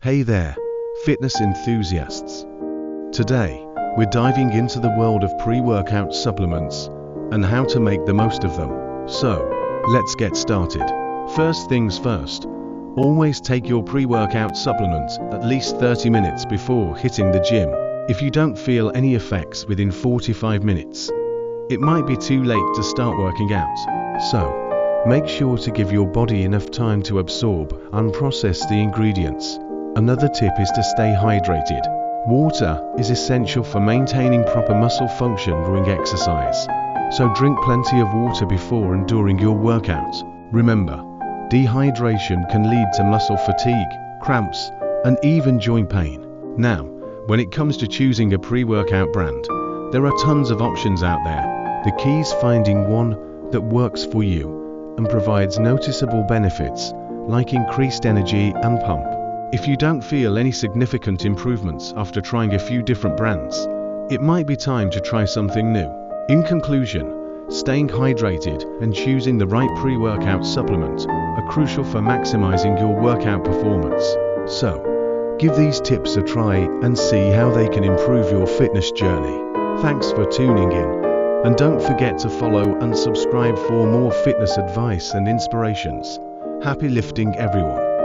Hey there, fitness enthusiasts. Today, we're diving into the world of pre-workout supplements and how to make the most of them. So, let's get started. First things first, always take your pre-workout supplement at least 30 minutes before hitting the gym. If you don't feel any effects within 45 minutes, it might be too late to start working out. So, make sure to give your body enough time to absorb and process the ingredients. Another tip is to stay hydrated. Water is essential for maintaining proper muscle function during exercise, so drink plenty of water before and during your workout. Remember, dehydration can lead to muscle fatigue, cramps, and even joint pain. Now, when it comes to choosing a pre-workout brand, there are tons of options out there. The key is finding one that works for you and provides noticeable benefits like increased energy and pump. If you don't feel any significant improvements after trying a few different brands, it might be time to try something new. In conclusion, staying hydrated and choosing the right pre-workout supplement are crucial for maximizing your workout performance. So, give these tips a try and see how they can improve your fitness journey. Thanks for tuning in, and don't forget to follow and subscribe for more fitness advice and inspirations. Happy lifting, everyone.